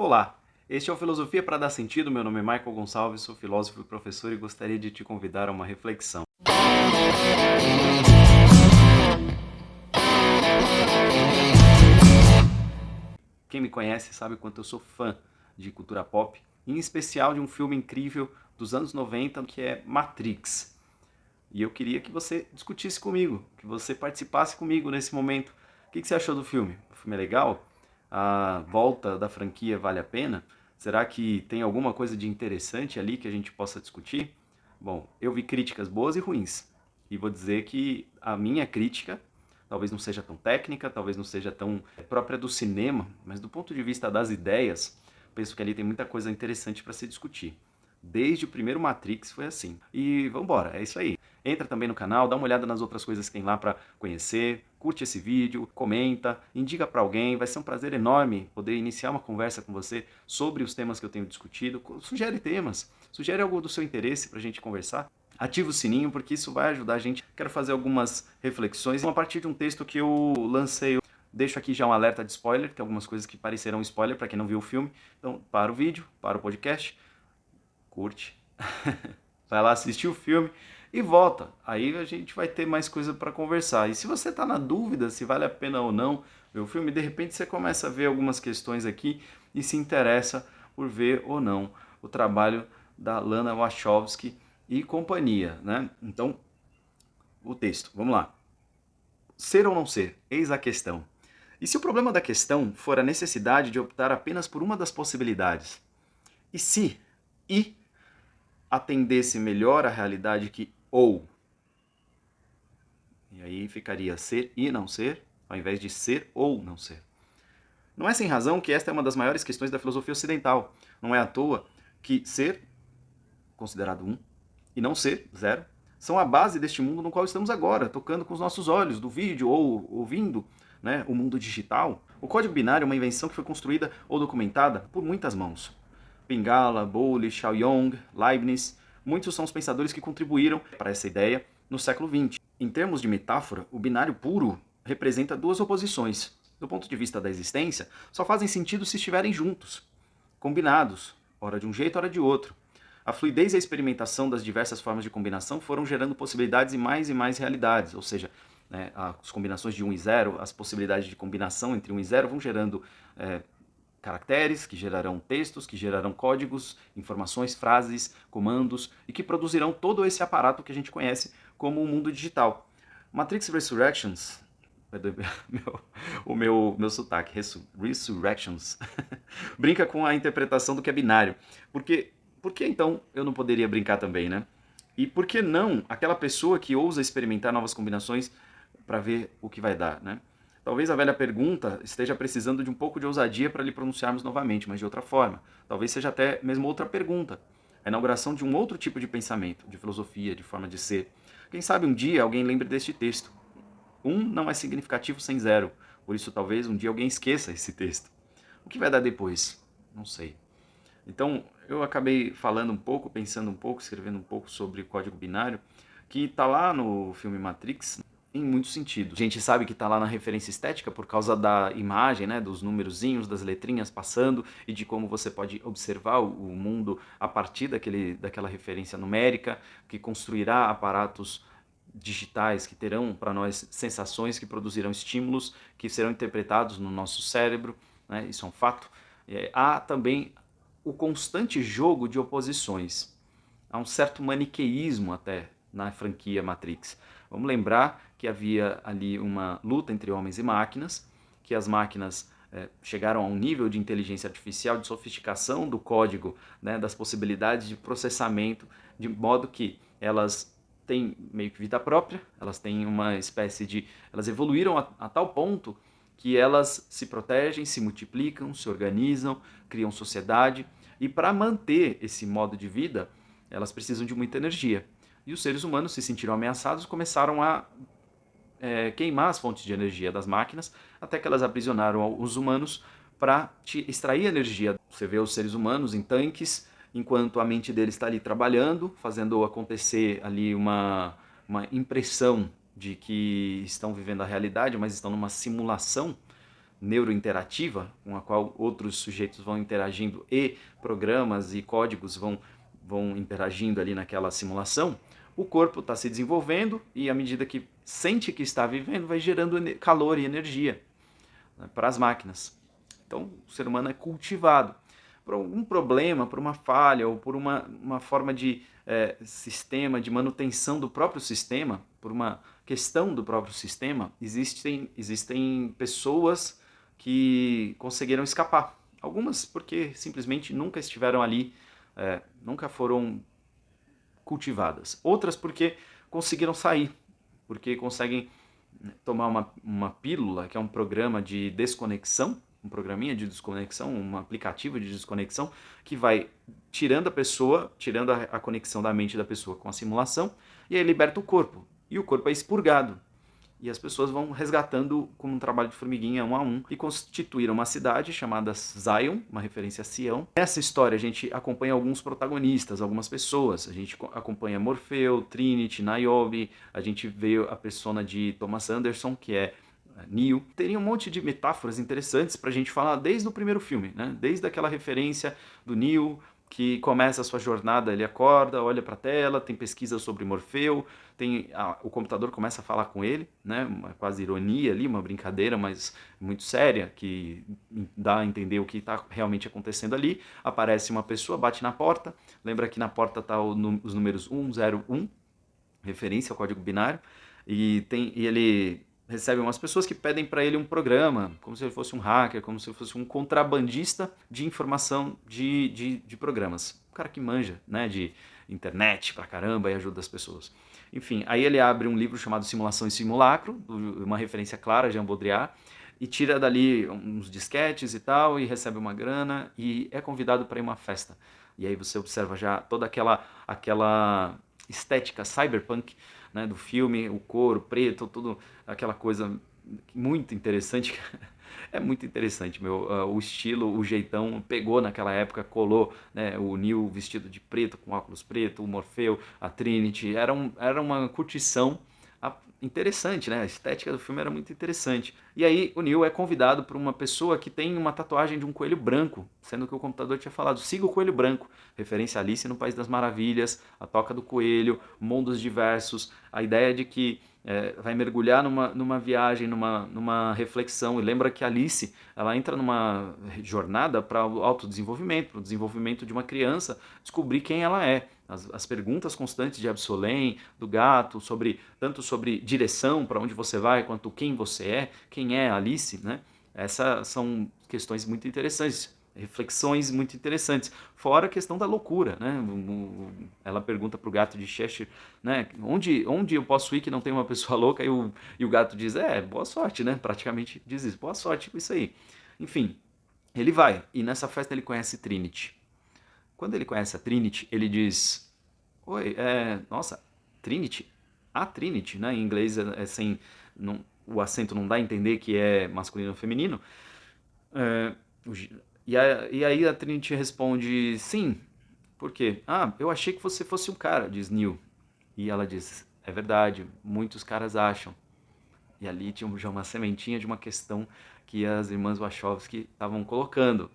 Olá, este é o Filosofia para Dar Sentido. Meu nome é Michael Gonçalves, sou filósofo e professor e gostaria de te convidar a uma reflexão. Quem me conhece sabe o quanto eu sou fã de cultura pop, em especial de um filme incrível dos anos 90 que é Matrix. E eu queria que você discutisse comigo, que você participasse comigo nesse momento. O que você achou do filme? O filme é legal? A volta da franquia vale a pena? Será que tem alguma coisa de interessante ali que a gente possa discutir? Bom, eu vi críticas boas e ruins. E vou dizer que a minha crítica talvez não seja tão técnica, talvez não seja tão própria do cinema, mas do ponto de vista das ideias, penso que ali tem muita coisa interessante para se discutir. Desde o primeiro Matrix foi assim. E vambora, é isso aí. Entra também no canal, dá uma olhada nas outras coisas que tem lá para conhecer, curte esse vídeo, comenta, indica para alguém, vai ser um prazer enorme poder iniciar uma conversa com você sobre os temas que eu tenho discutido. Sugere temas, sugere algo do seu interesse para a gente conversar. Ativa o sininho porque isso vai ajudar a gente. Quero fazer algumas reflexões a partir de um texto que eu lancei. Deixo aqui já um alerta de spoiler, tem algumas coisas que parecerão spoiler para quem não viu o filme. Então, para o vídeo, para o podcast, curte, vai lá assistir o filme e volta. Aí a gente vai ter mais coisa para conversar. E se você está na dúvida se vale a pena ou não ver o filme, de repente você começa a ver algumas questões aqui e se interessa por ver ou não o trabalho da Lana Wachowski e companhia, né? Então, o texto, vamos lá. Ser ou não ser? Eis a questão. E se o problema da questão for a necessidade de optar apenas por uma das possibilidades? E se e atendesse melhor à realidade que ou? E aí ficaria ser e não ser, ao invés de ser ou não ser. Não é sem razão que esta é uma das maiores questões da filosofia ocidental. Não é à toa que ser, considerado um, e não ser, zero, são a base deste mundo no qual estamos agora, tocando com os nossos olhos, do vídeo ou ouvindo, né, o mundo digital. O código binário é uma invenção que foi construída ou documentada por muitas mãos. Pingala, Bowley, Xiaoyong, Leibniz, muitos são os pensadores que contribuíram para essa ideia no século XX. Em termos de metáfora, o binário puro representa duas oposições. Do ponto de vista da existência, só fazem sentido se estiverem juntos, combinados, ora de um jeito, ora de outro. A fluidez e a experimentação das diversas formas de combinação foram gerando possibilidades e mais realidades, ou seja, né, as combinações de 1 e 0, as possibilidades de combinação entre 1 e 0 vão gerando caracteres, que gerarão textos, que gerarão códigos, informações, frases, comandos e que produzirão todo esse aparato que a gente conhece como o mundo digital. Matrix Resurrections, meu sotaque, Resurrections, brinca com a interpretação do que é binário. Por que então eu não poderia brincar também, né? E por que não aquela pessoa que ousa experimentar novas combinações para ver o que vai dar, né? Talvez a velha pergunta esteja precisando de um pouco de ousadia para lhe pronunciarmos novamente, mas de outra forma. Talvez seja até mesmo outra pergunta. A inauguração de um outro tipo de pensamento, de filosofia, de forma de ser. Quem sabe um dia alguém lembre deste texto. Um não é significativo sem zero, por isso talvez um dia alguém esqueça esse texto. O que vai dar depois? Não sei. Então, eu acabei falando um pouco, pensando um pouco, escrevendo um pouco sobre o código binário, que está lá no filme Matrix, em muitos sentidos. A gente sabe que está lá na referência estética por causa da imagem, né, dos numerozinhos, das letrinhas passando e de como você pode observar o mundo a partir daquela referência numérica, que construirá aparatos digitais que terão para nós sensações, que produzirão estímulos, que serão interpretados no nosso cérebro, né, isso é um fato. Há também o constante jogo de oposições. Há um certo maniqueísmo até na franquia Matrix. Vamos lembrar que havia ali uma luta entre homens e máquinas, que as máquinas chegaram a um nível de inteligência artificial, de sofisticação do código, né, das possibilidades de processamento, de modo que elas têm meio que vida própria, elas têm uma espécie de... elas evoluíram a tal ponto que elas se protegem, se multiplicam, se organizam, criam sociedade, e para manter esse modo de vida, elas precisam de muita energia. E os seres humanos se sentiram ameaçados e começaram a queimar as fontes de energia das máquinas, até que elas aprisionaram os humanos para extrair energia. Você vê os seres humanos em tanques, enquanto a mente deles está ali trabalhando, fazendo acontecer ali uma impressão de que estão vivendo a realidade, mas estão numa simulação, neurointerativa, com a qual outros sujeitos vão interagindo e programas e códigos vão interagindo ali naquela simulação, o corpo está se desenvolvendo e à medida que sente que está vivendo, vai gerando calor e energia, né, para as máquinas. Então, o ser humano é cultivado. Por algum problema, por uma falha ou por uma forma de sistema, de manutenção do próprio sistema, por uma questão do próprio sistema, existem pessoas que conseguiram escapar. Algumas porque simplesmente nunca estiveram ali, nunca foram cultivadas. Outras porque conseguiram sair, porque conseguem tomar uma pílula, que é um programa de desconexão, um programinha de desconexão, um aplicativo de desconexão, que vai tirando a pessoa, tirando a conexão da mente da pessoa com a simulação, e aí liberta o corpo. E o corpo é expurgado. E as pessoas vão resgatando com um trabalho de formiguinha um a um e constituíram uma cidade chamada Zion, uma referência a Sião. Nessa história a gente acompanha alguns protagonistas, algumas pessoas. A gente acompanha Morfeu, Trinity, Niobe, a gente vê a persona de Thomas Anderson, que é Neo. Teria um monte de metáforas interessantes pra gente falar desde o primeiro filme, né? Desde aquela referência do Neo, que começa a sua jornada, ele acorda, olha para a tela, tem pesquisa sobre Morfeu, o computador começa a falar com ele, né? Uma quase ironia ali, uma brincadeira, mas muito séria, que dá a entender o que está realmente acontecendo ali. Aparece uma pessoa, bate na porta, lembra que na porta tá os números 101, referência ao código binário, e ele recebe umas pessoas que pedem para ele um programa, como se ele fosse um hacker, como se ele fosse um contrabandista de informação de programas. Um cara que manja, né, de internet pra caramba e ajuda as pessoas. Enfim, aí ele abre um livro chamado Simulação e Simulacro, uma referência clara a Jean Baudrillard, e tira dali uns disquetes e tal, e recebe uma grana, e é convidado para ir a uma festa. E aí você observa já toda aquela estética cyberpunk, né, do filme, o couro preto, tudo aquela coisa muito interessante. É muito interessante, o estilo, o jeitão pegou naquela época, colou, né, o Neo vestido de preto, com óculos preto, o Morfeu, a Trinity, era uma curtição interessante, né? A estética do filme era muito interessante. E aí o Neo é convidado por uma pessoa que tem uma tatuagem de um coelho branco, sendo que o computador tinha falado, siga o coelho branco, referência a Alice no País das Maravilhas, a Toca do Coelho, mundos diversos, a ideia de que vai mergulhar numa viagem, numa reflexão. E lembra que a Alice, ela entra numa jornada para o autodesenvolvimento, para o desenvolvimento de uma criança, descobrir quem ela é. As perguntas constantes de Absolem, do gato, tanto sobre direção, para onde você vai, quanto quem é a Alice, né? Essas são questões muito interessantes, reflexões muito interessantes. Fora a questão da loucura, né? Ela pergunta para o gato de Cheshire, né? Onde eu posso ir que não tem uma pessoa louca? E o gato diz, boa sorte, né? Praticamente diz isso, boa sorte com isso aí. Enfim, ele vai, e nessa festa ele conhece Trinity. Quando ele conhece a Trinity, ele diz, oi, nossa, Trinity? A Trinity, né? Em inglês é sem... Não, o acento não dá a entender que é masculino ou feminino. É, e aí a Trinity responde, sim, por quê? Ah, eu achei que você fosse um cara, diz Neil. E ela diz, é verdade, muitos caras acham. E ali tinha já uma sementinha de uma questão que as irmãs Wachowski estavam colocando,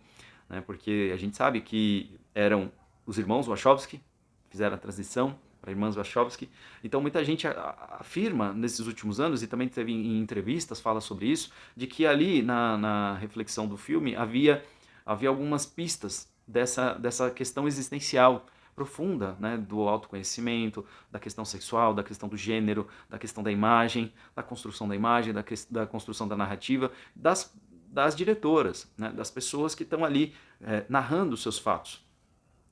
né? Porque a gente sabe que eram os irmãos Wachowski, fizeram a transição para irmãs Wachowski. Então muita gente afirma nesses últimos anos, e também teve em entrevistas, fala sobre isso, de que ali na reflexão do filme havia algumas pistas dessa questão existencial profunda, né, do autoconhecimento, da questão sexual, da questão do gênero, da questão da imagem, da construção da imagem, da construção da narrativa, das diretoras, né, das pessoas que estão ali narrando os seus fatos,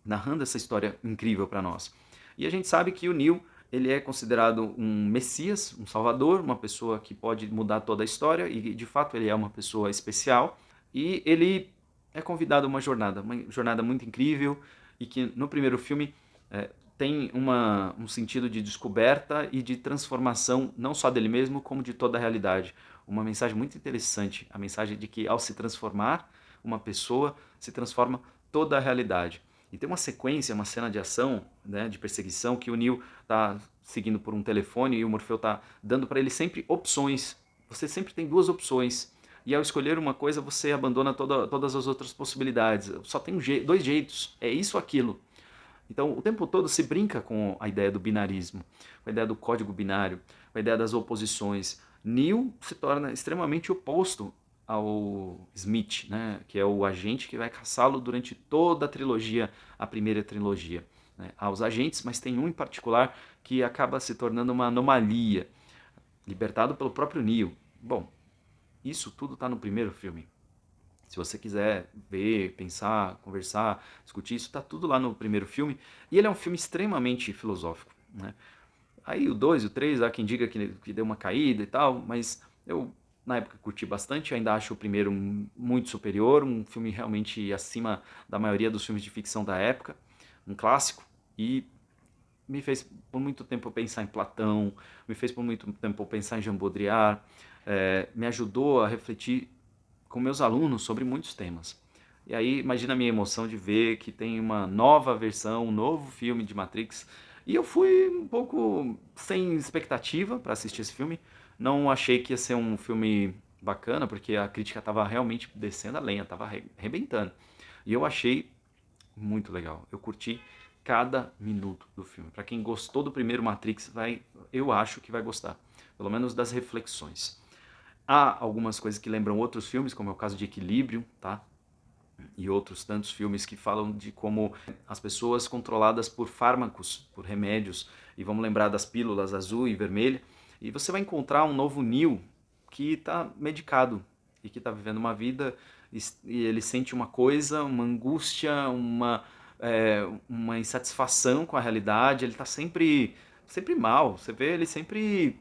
narrando essa história incrível para nós. E a gente sabe que o Neil, ele é considerado um messias, um salvador, uma pessoa que pode mudar toda a história, e de fato ele é uma pessoa especial, e ele é convidado a uma jornada muito incrível, e que no primeiro filme tem um sentido de descoberta e de transformação, não só dele mesmo, como de toda a realidade. Uma mensagem muito interessante, a mensagem de que ao se transformar, uma pessoa se transforma toda a realidade. E tem uma sequência, uma cena de ação, né, de perseguição, que o Neo está seguindo por um telefone e o Morfeu está dando para ele sempre opções. Você sempre tem duas opções. e ao escolher uma coisa você abandona todas as outras possibilidades. Só tem dois jeitos, é isso ou aquilo. Então, o tempo todo se brinca com a ideia do binarismo, com a ideia do código binário, com a ideia das oposições. Neo se torna extremamente oposto ao Smith, né? Que é o agente que vai caçá-lo durante toda a trilogia, a primeira trilogia. Né? Há os agentes, mas tem um em particular que acaba se tornando uma anomalia, libertado pelo próprio Neo. Bom, isso tudo está no primeiro filme. Se você quiser ver, pensar, conversar, discutir, isso está tudo lá no primeiro filme. E ele é um filme extremamente filosófico. Né? Aí o 2 e o 3, há quem diga que deu uma caída e tal, mas eu na época curti bastante, ainda acho o primeiro muito superior, um filme realmente acima da maioria dos filmes de ficção da época, um clássico, e me fez por muito tempo pensar em Platão, me fez por muito tempo pensar em Jean Baudrillard, me ajudou a refletir com meus alunos sobre muitos temas. E aí, imagina a minha emoção de ver que tem uma nova versão, um novo filme de Matrix. E eu fui um pouco sem expectativa para assistir esse filme. Não achei que ia ser um filme bacana, porque a crítica estava realmente descendo a lenha, estava arrebentando. E eu achei muito legal. Eu curti cada minuto do filme. Para quem gostou do primeiro Matrix, eu acho que vai gostar. Pelo menos das reflexões. Há algumas coisas que lembram outros filmes, como é o caso de Equilíbrio, tá? E outros tantos filmes que falam de como as pessoas controladas por fármacos, por remédios, e vamos lembrar das pílulas azul e vermelha, e você vai encontrar um novo Neo que está medicado e que está vivendo uma vida e ele sente uma coisa, uma angústia, uma insatisfação com a realidade, ele está sempre mal, você vê ele sempre,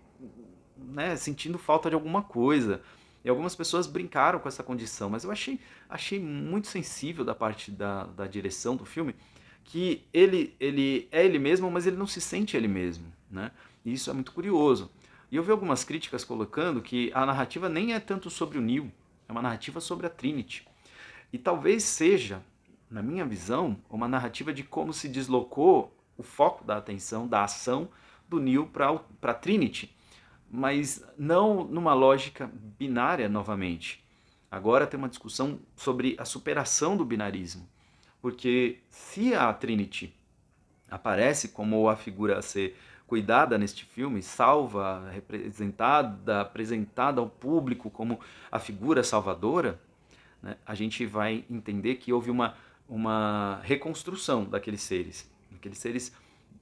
né, sentindo falta de alguma coisa. E algumas pessoas brincaram com essa condição, mas eu achei muito sensível da parte da direção do filme, que ele é ele mesmo, mas ele não se sente ele mesmo. Né? E isso é muito curioso. E eu vi algumas críticas colocando que a narrativa nem é tanto sobre o Neo, é uma narrativa sobre a Trinity. E talvez seja, na minha visão, uma narrativa de como se deslocou o foco da atenção, da ação do Neo para a Trinity, mas não numa lógica binária novamente. Agora tem uma discussão sobre a superação do binarismo, porque se a Trinity aparece como a figura a ser cuidada neste filme, salva, representada, apresentada ao público como a figura salvadora, né, a gente vai entender que houve uma reconstrução daqueles seres. Aqueles seres,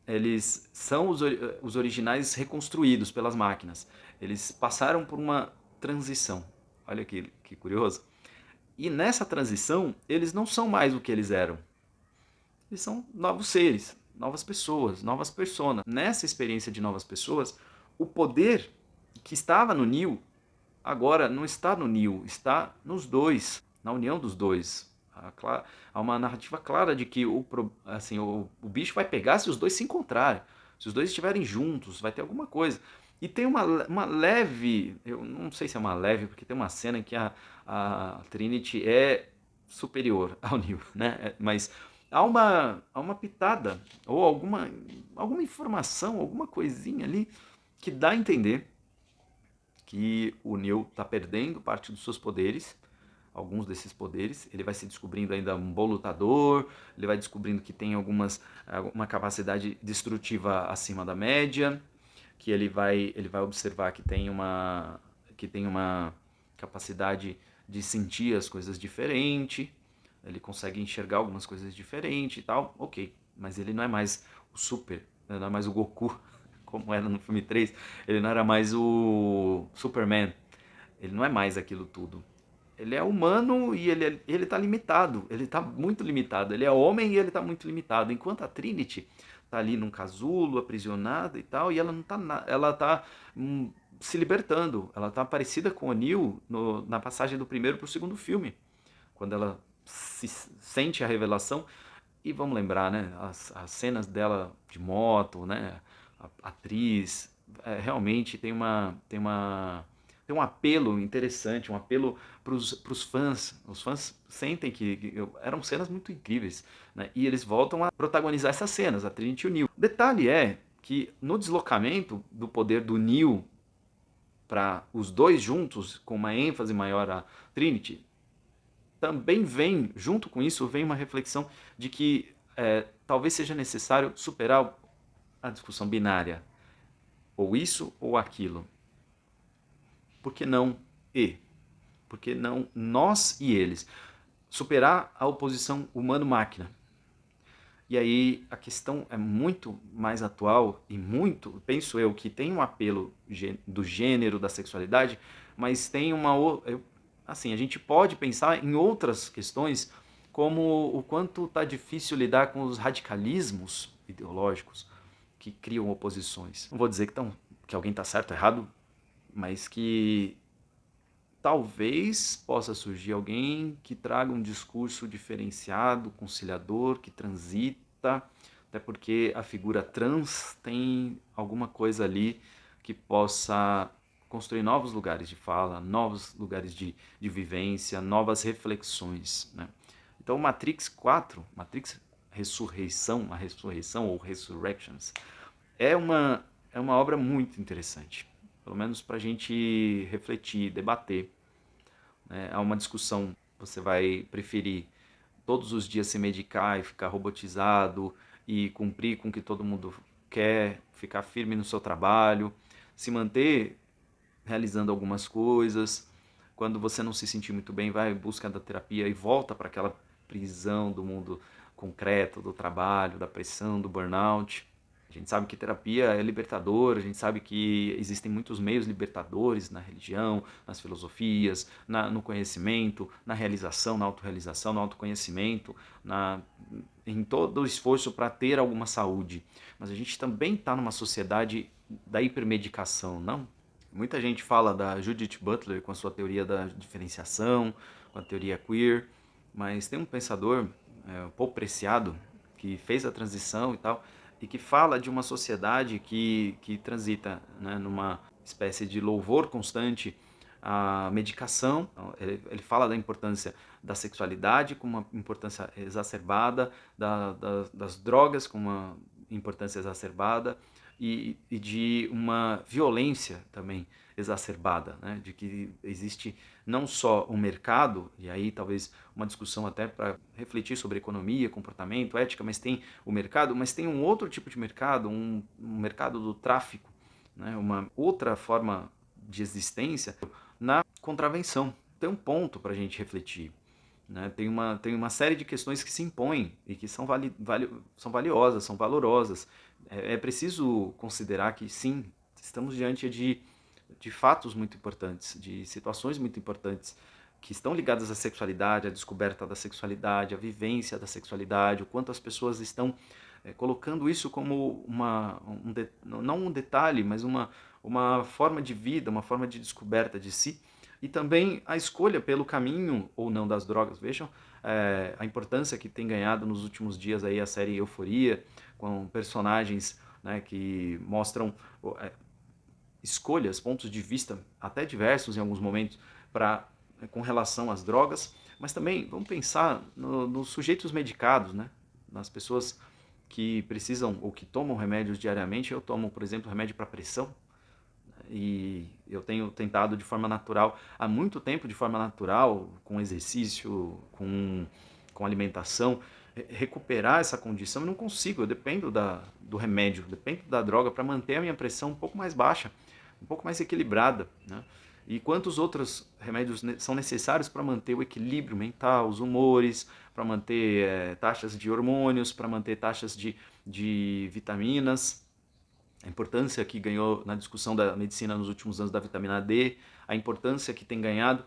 eles são os originais reconstruídos pelas máquinas. Eles passaram por uma transição. Olha que curioso. E nessa transição, eles não são mais o que eles eram. Eles são novos seres, novas pessoas, novas personas. Nessa experiência de novas pessoas, o poder que estava no Neo agora não está no Neo, está nos dois, na união dos dois. Há uma narrativa clara de que o bicho vai pegar se os dois se encontrarem, se os dois estiverem juntos, vai ter alguma coisa. E tem uma leve, eu não sei se é uma leve, porque tem uma cena em que a Trinity é superior ao Neo, né? Mas há uma pitada, ou alguma informação, alguma coisinha ali que dá a entender que o Neo está perdendo parte dos seus poderes, alguns desses poderes. Ele vai se descobrindo ainda um bom lutador, ele vai descobrindo que tem uma capacidade destrutiva acima da média, que ele vai observar que tem uma capacidade de sentir as coisas diferente, ele consegue enxergar algumas coisas diferentes e tal, ok, mas ele não é mais o Super, não é mais o Goku, como era no filme 3, ele não era mais o Superman, ele não é mais aquilo tudo. Ele é humano e ele tá limitado, ele tá muito limitado, ele é homem e ele tá muito limitado, enquanto a Trinity tá ali num casulo, aprisionada e tal, e ela não tá, ela tá se libertando, ela tá parecida com o Neo na passagem do primeiro pro segundo filme, quando ela sente a revelação. E vamos lembrar, né, as cenas dela de moto, né, a atriz, realmente tem um apelo interessante, um apelo para os fãs. Os fãs sentem que eram cenas muito incríveis, né, e eles voltam a protagonizar essas cenas, a Trinity e o Neo. O detalhe é que no deslocamento do poder do Neo para os dois juntos, com uma ênfase maior a Trinity, também vem, junto com isso, vem uma reflexão de que talvez seja necessário superar a discussão binária, ou isso ou aquilo. Por que não e? Por que não nós e eles? Superar a oposição humano-máquina. E aí a questão é muito mais atual e muito, penso eu, que tem um apelo do gênero, da sexualidade, mas tem uma... Assim, a gente pode pensar em outras questões, como o quanto está difícil lidar com os radicalismos ideológicos que criam oposições. Não vou dizer que alguém está certo ou errado, mas que talvez possa surgir alguém que traga um discurso diferenciado, conciliador, que transita, até porque a figura trans tem alguma coisa ali que possa construir novos lugares de fala, novos lugares de vivência, novas reflexões, né? Então, Matrix 4, Matrix Ressurreição, a Ressurreição ou Resurrections, é uma obra muito interessante, pelo menos para a gente refletir, debater. Né? Há uma discussão, você vai preferir todos os dias se medicar e ficar robotizado e cumprir com o que todo mundo quer, ficar firme no seu trabalho, se manter realizando algumas coisas. Quando você não se sentir muito bem, vai em busca da terapia e volta para aquela prisão do mundo concreto, do trabalho, da pressão, do burnout. A gente sabe que terapia é libertadora, a gente sabe que existem muitos meios libertadores na religião, nas filosofias, no conhecimento, na realização, na autorrealização, no autoconhecimento, em todo o esforço para ter alguma saúde. Mas a gente também está numa sociedade da hipermedicação, não? Muita gente fala da Judith Butler com a sua teoria da diferenciação, com a teoria queer, mas tem um pensador, Paul Preciado, que fez a transição e tal, e que fala de uma sociedade que transita, né, numa espécie de louvor constante à medicação. Ele fala da importância da sexualidade com uma importância exacerbada, das drogas com uma importância exacerbada, e de uma violência também exacerbada, né? De que existe não só um mercado, e aí talvez uma discussão até para refletir sobre economia, comportamento, ética, mas tem o mercado, mas tem um outro tipo de mercado, um mercado do tráfico, né? Uma outra forma de existência na contravenção. Tem um ponto para a gente refletir. Né? Tem uma série de questões que se impõem e que são valiosas, são valorosas. É preciso considerar que, sim, estamos diante de fatos muito importantes, de situações muito importantes, que estão ligadas à sexualidade, à descoberta da sexualidade, à vivência da sexualidade, o quanto as pessoas estão colocando isso como não um detalhe, mas uma forma de vida, uma forma de descoberta de si, e também a escolha pelo caminho ou não das drogas. Vejam a importância que tem ganhado nos últimos dias aí a série Euforia, com personagens, né, que mostram escolhas, pontos de vista até diversos em alguns momentos com relação às drogas, mas também vamos pensar nos sujeitos medicados, né, nas pessoas que precisam ou que tomam remédios diariamente. Eu tomo, por exemplo, remédio para pressão, e eu tenho tentado de forma natural, há muito tempo de forma natural, com exercício, com alimentação, recuperar essa condição. Eu não consigo, eu dependo do remédio, dependo da droga para manter a minha pressão um pouco mais baixa, um pouco mais equilibrada, né? E quantos outros remédios são necessários para manter o equilíbrio mental, os humores, para manter taxas de hormônios, para manter taxas de vitaminas, a importância que ganhou na discussão da medicina nos últimos anos da vitamina D, a importância que tem ganhado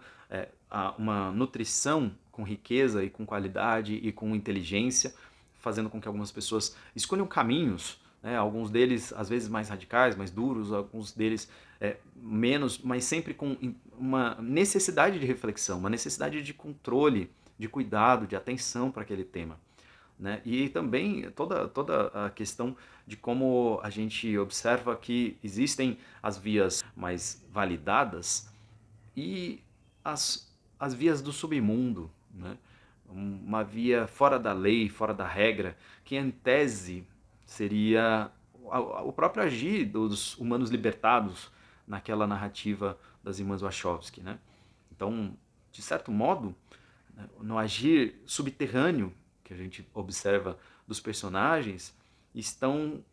uma nutrição com riqueza e com qualidade e com inteligência, fazendo com que algumas pessoas escolham caminhos, né, alguns deles às vezes mais radicais, mais duros, alguns deles menos, mas sempre com uma necessidade de reflexão, uma necessidade de controle, de cuidado, de atenção para aquele tema. Né? E também toda a questão de como a gente observa que existem as vias mais validadas e as vias do submundo, né? Uma via fora da lei, fora da regra, que em tese seria o próprio agir dos humanos libertados, naquela narrativa das irmãs Wachowski, né? Então, de certo modo, no agir subterrâneo que a gente observa dos personagens, estão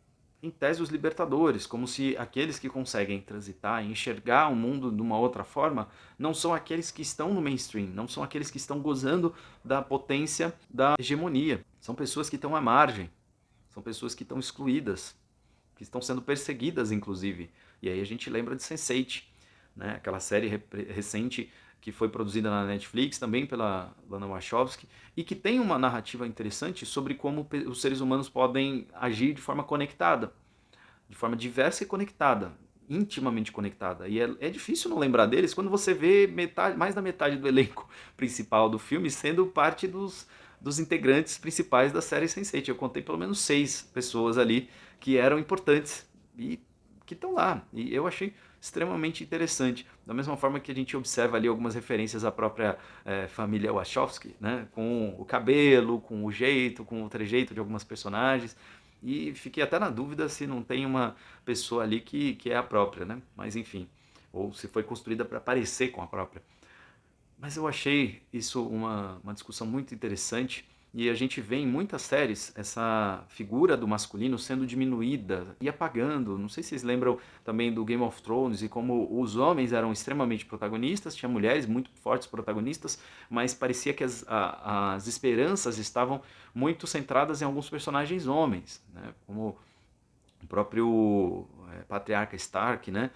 em tese os libertadores, como se aqueles que conseguem transitar e enxergar o mundo de uma outra forma não são aqueles que estão no mainstream, não são aqueles que estão gozando da potência da hegemonia. São pessoas que estão à margem, são pessoas que estão excluídas, que estão sendo perseguidas, inclusive. E aí a gente lembra de Sense8, né? Aquela série recente que foi produzida na Netflix, também pela Lana Wachowski, e que tem uma narrativa interessante sobre como os seres humanos podem agir de forma conectada, de forma diversa e conectada, intimamente conectada. E é difícil não lembrar deles quando você vê mais da metade do elenco principal do filme sendo parte dos integrantes principais da série Sense8. Eu contei pelo menos 6 pessoas ali que eram importantes e que estão lá. E eu achei extremamente interessante. Da mesma forma que a gente observa ali algumas referências à própria família Wachowski, né? Com o cabelo, com o jeito, com o trejeito de algumas personagens. E fiquei até na dúvida se não tem uma pessoa ali que é a própria, né? Mas enfim, ou se foi construída para parecer com a própria. Mas eu achei isso uma discussão muito interessante e a gente vê em muitas séries essa figura do masculino sendo diminuída e apagando. Não sei se vocês lembram também do Game of Thrones e como os homens eram extremamente protagonistas, tinha mulheres muito fortes protagonistas, mas parecia que as esperanças estavam muito centradas em alguns personagens homens, né? Como o próprio patriarca Stark, né?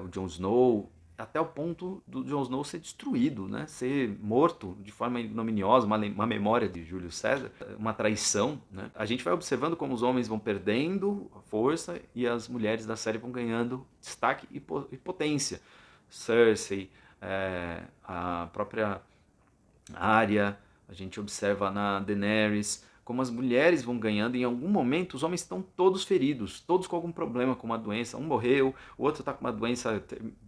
O Jon Snow, até o ponto do Jon Snow ser destruído, né? Ser morto de forma ignominiosa, uma memória de Júlio César, uma traição, né? A gente vai observando como os homens vão perdendo força e as mulheres da série vão ganhando destaque e potência. Cersei, a própria Arya, a gente observa na Daenerys, como as mulheres vão ganhando, e em algum momento os homens estão todos feridos, todos com algum problema, com uma doença. Um morreu, o outro está com uma doença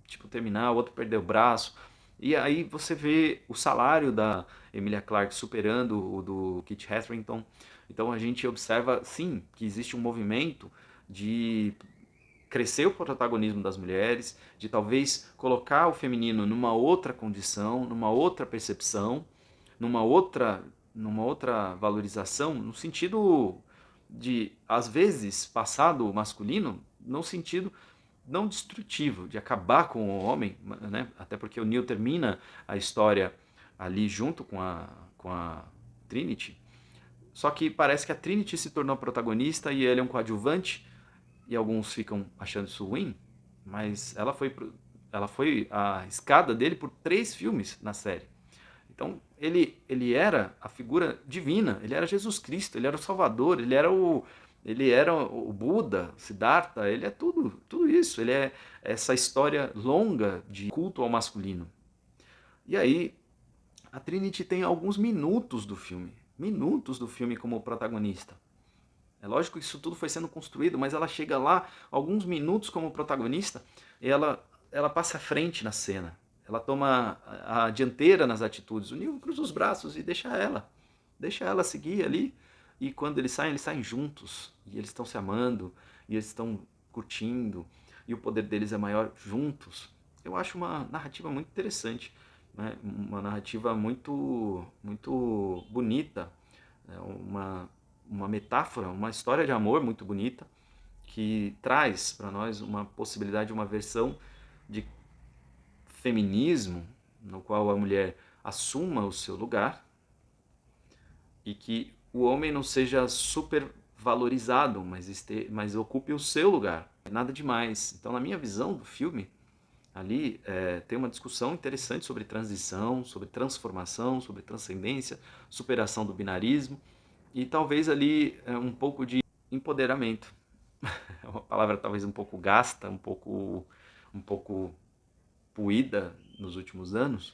tipo terminal, o outro perdeu o braço. E aí você vê o salário da Emilia Clarke superando o do Kit Harington. Então a gente observa, sim, que existe um movimento de crescer o protagonismo das mulheres, de talvez colocar o feminino numa outra condição, numa outra percepção, numa outra, numa outra valorização, no sentido de, às vezes, passar do masculino, no sentido não destrutivo, de acabar com o homem, né? Até porque o Neil termina a história ali junto com a Trinity, só que parece que a Trinity se tornou protagonista e ele é um coadjuvante, e alguns ficam achando isso ruim, mas ela foi a escada dele por 3 filmes na série. Então, ele era a figura divina, ele era Jesus Cristo, ele era o Salvador, ele era o Buda, Siddhartha, ele é tudo isso. Ele é essa história longa de culto ao masculino. E aí, a Trinity tem minutos do filme como protagonista. É lógico que isso tudo foi sendo construído, mas ela chega lá, alguns minutos como protagonista, e ela passa à frente na cena. Ela toma a dianteira nas atitudes. O Neil cruza os braços e deixa ela. Deixa ela seguir ali. E quando eles saem juntos. E eles estão se amando. E eles estão curtindo. E o poder deles é maior juntos. Eu acho uma narrativa muito interessante. Né? Uma narrativa muito bonita. É uma metáfora, uma história de amor muito bonita. Que traz para nós uma possibilidade, uma versão de feminismo, no qual a mulher assuma o seu lugar e que o homem não seja super valorizado, mas ocupe o seu lugar. Nada demais. Então, na minha visão do filme, ali tem uma discussão interessante sobre transição, sobre transformação, sobre transcendência, superação do binarismo e talvez ali um pouco de empoderamento. É uma palavra talvez um pouco gasta, um pouco puída nos últimos anos,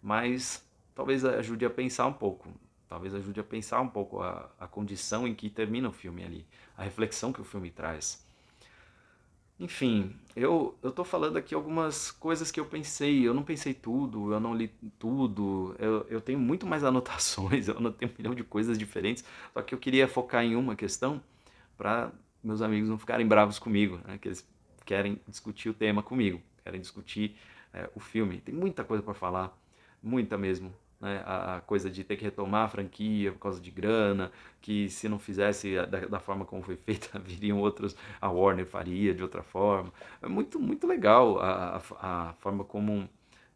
mas talvez ajude a pensar um pouco. Talvez ajude a pensar um pouco a condição em que termina o filme ali, a reflexão que o filme traz. Enfim, eu tô falando aqui algumas coisas que eu pensei, eu não pensei tudo, eu não li tudo, eu tenho muito mais anotações, eu anotei um milhão de coisas diferentes, só que eu queria focar em uma questão para meus amigos não ficarem bravos comigo, né? querem discutir o tema comigo, querem discutir o filme. Tem muita coisa para falar, muita mesmo. Né? A coisa de ter que retomar a franquia por causa de grana, que se não fizesse da forma como foi feita, viriam outros, a Warner faria de outra forma. É muito, muito legal a forma como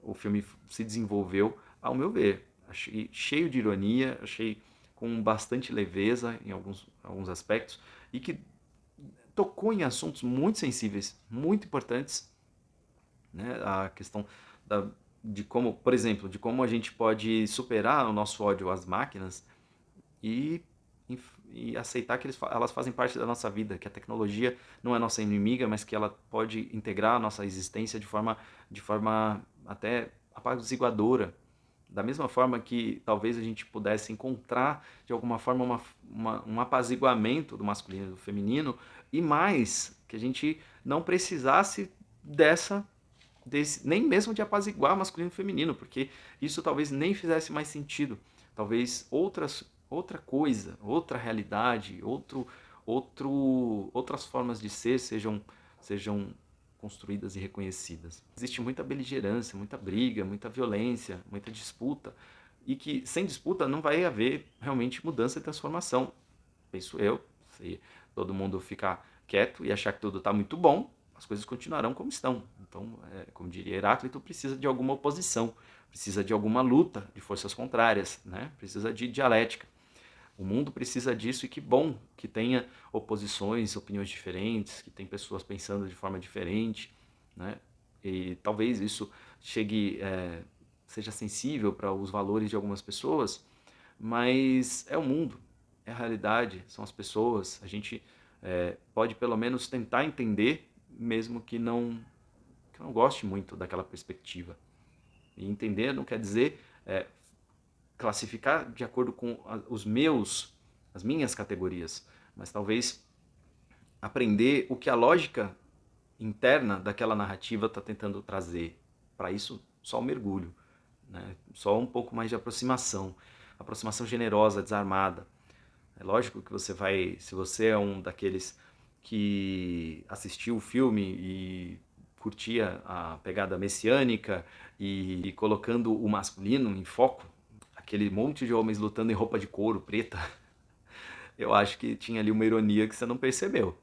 o filme se desenvolveu, ao meu ver. Achei cheio de ironia, achei com bastante leveza em alguns aspectos, e que tocou em assuntos muito sensíveis, muito importantes, né? A questão da, de como, por exemplo, de como a gente pode superar o nosso ódio às máquinas e, e aceitar que elas fazem parte da nossa vida, que a tecnologia não é nossa inimiga, mas que ela pode integrar a nossa existência de forma até apaziguadora. Da mesma forma que talvez a gente pudesse encontrar, de alguma forma, um apaziguamento do masculino e do feminino, e mais, que a gente não precisasse nem mesmo de apaziguar masculino e feminino, porque isso talvez nem fizesse mais sentido. Talvez outra coisa, outra realidade, outras formas de ser sejam construídas e reconhecidas. Existe muita beligerância, muita briga, muita violência, muita disputa, e que sem disputa não vai haver realmente mudança e transformação. Penso eu, se todo mundo ficar quieto e achar que tudo está muito bom, as coisas continuarão como estão. Então, como diria Heráclito, precisa de alguma oposição, precisa de alguma luta de forças contrárias, né? Precisa de dialética. O mundo precisa disso, e que bom que tenha oposições, opiniões diferentes, que tem pessoas pensando de forma diferente, né? E talvez isso seja sensível para os valores de algumas pessoas, mas é o mundo, é a realidade, são as pessoas. A gente pode pelo menos tentar entender, mesmo que não goste muito daquela perspectiva. E entender não quer dizer classificar de acordo com as minhas categorias, mas talvez aprender o que a lógica interna daquela narrativa está tentando trazer. Para isso, só um mergulho, né? Só um pouco mais de aproximação generosa, desarmada. É lógico que você vai, se você é um daqueles que assistiu o filme e curtia a pegada messiânica e colocando o masculino em foco, aquele monte de homens lutando em roupa de couro preta, eu acho que tinha ali uma ironia que você não percebeu,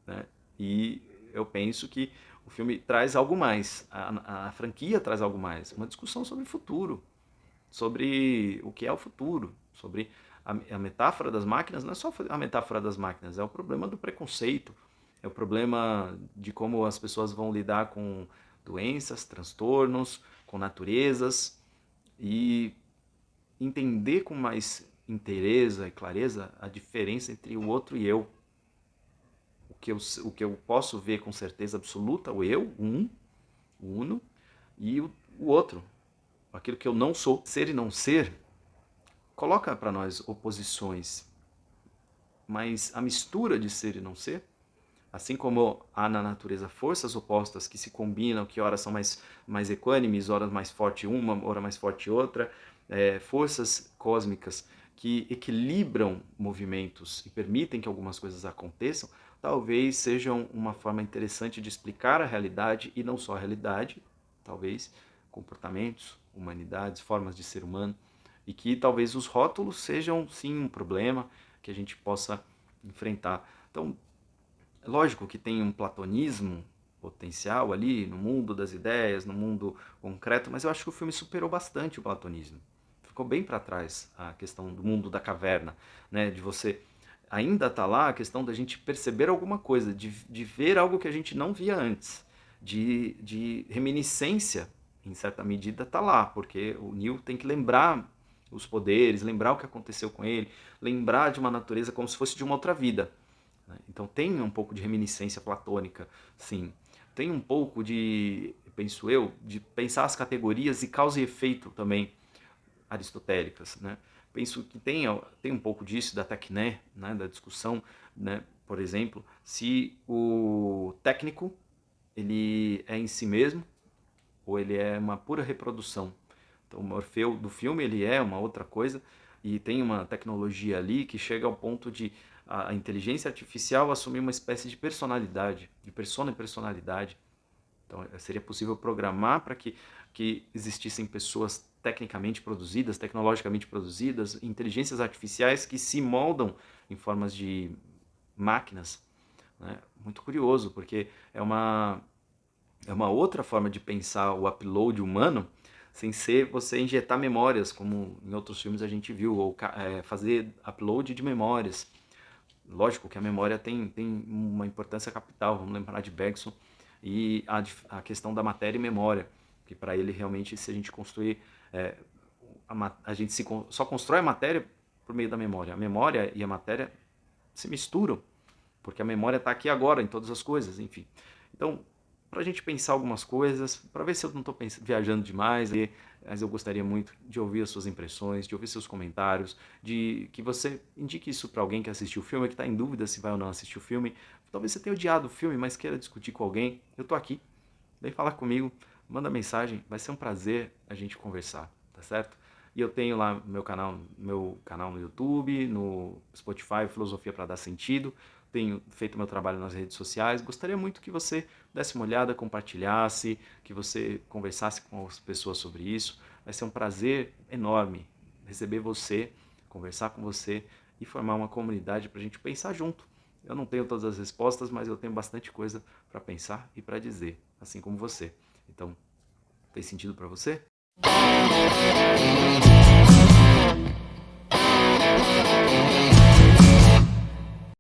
né? E eu penso que o filme traz algo mais, a franquia traz algo mais, uma discussão sobre o futuro, sobre o que é o futuro, sobre a metáfora das máquinas. Não é só a metáfora das máquinas, é o problema do preconceito, é o problema de como as pessoas vão lidar com doenças, transtornos, com naturezas, e entender com mais inteireza e clareza a diferença entre o outro e eu. O que eu posso ver com certeza absoluta, o eu, o uno, e o outro, aquilo que eu não sou. Ser e não ser coloca para nós oposições, mas a mistura de ser e não ser, assim como há na natureza forças opostas que se combinam, que ora são mais equânimes, ora mais forte uma, ora mais forte outra, forças cósmicas que equilibram movimentos e permitem que algumas coisas aconteçam, talvez sejam uma forma interessante de explicar a realidade, e não só a realidade, talvez comportamentos, humanidades, formas de ser humano, e que talvez os rótulos sejam sim um problema que a gente possa enfrentar. Então, é lógico que tem um platonismo potencial ali no mundo das ideias, no mundo concreto, mas eu acho que o filme superou bastante o platonismo. Ficou bem para trás a questão do mundo da caverna, né? De você ainda tá lá a questão da gente perceber alguma coisa, de ver algo que a gente não via antes, de reminiscência, em certa medida, tá lá, porque o Neo tem que lembrar os poderes, lembrar o que aconteceu com ele, lembrar de uma natureza como se fosse de uma outra vida. Então tem um pouco de reminiscência platônica, sim. Tem um pouco de, penso eu, de pensar as categorias e causa e efeito também aristotélicas, né? Penso que tem um pouco disso da tecné, né, da discussão, né? Por exemplo, se o técnico ele é em si mesmo ou ele é uma pura reprodução. Então o Morfeu do filme ele é uma outra coisa, e tem uma tecnologia ali que chega ao ponto de a inteligência artificial assumir uma espécie de personalidade, de persona e personalidade. Então, seria possível programar para que existissem pessoas tecnicamente produzidas, tecnologicamente produzidas, inteligências artificiais que se moldam em formas de máquinas, né? Muito curioso, porque é uma outra forma de pensar o upload humano sem ser você injetar memórias, como em outros filmes a gente viu, ou fazer upload de memórias. Lógico que a memória tem uma importância capital, vamos lembrar de Bergson e a questão da matéria e memória, que para ele realmente, se a gente construir, é, a gente só constrói a matéria por meio da memória. A memória e a matéria se misturam, porque a memória está aqui agora, em todas as coisas, enfim. Então, para a gente pensar algumas coisas, para ver se eu não estou viajando demais, mas eu gostaria muito de ouvir as suas impressões, de ouvir seus comentários, de que você indique isso para alguém que assistiu o filme, que está em dúvida se vai ou não assistir o filme. Talvez você tenha odiado o filme, mas queira discutir com alguém. Eu estou aqui, vem falar comigo, manda mensagem, vai ser um prazer a gente conversar, tá certo? E eu tenho lá meu canal no YouTube, no Spotify, Filosofia para Dar Sentido. Tenho feito meu trabalho nas redes sociais. Gostaria muito que você desse uma olhada, compartilhasse, que você conversasse com as pessoas sobre isso. Vai ser um prazer enorme receber você, conversar com você e formar uma comunidade para a gente pensar junto. Eu não tenho todas as respostas, mas eu tenho bastante coisa para pensar e para dizer, assim como você. Então, fez sentido para você?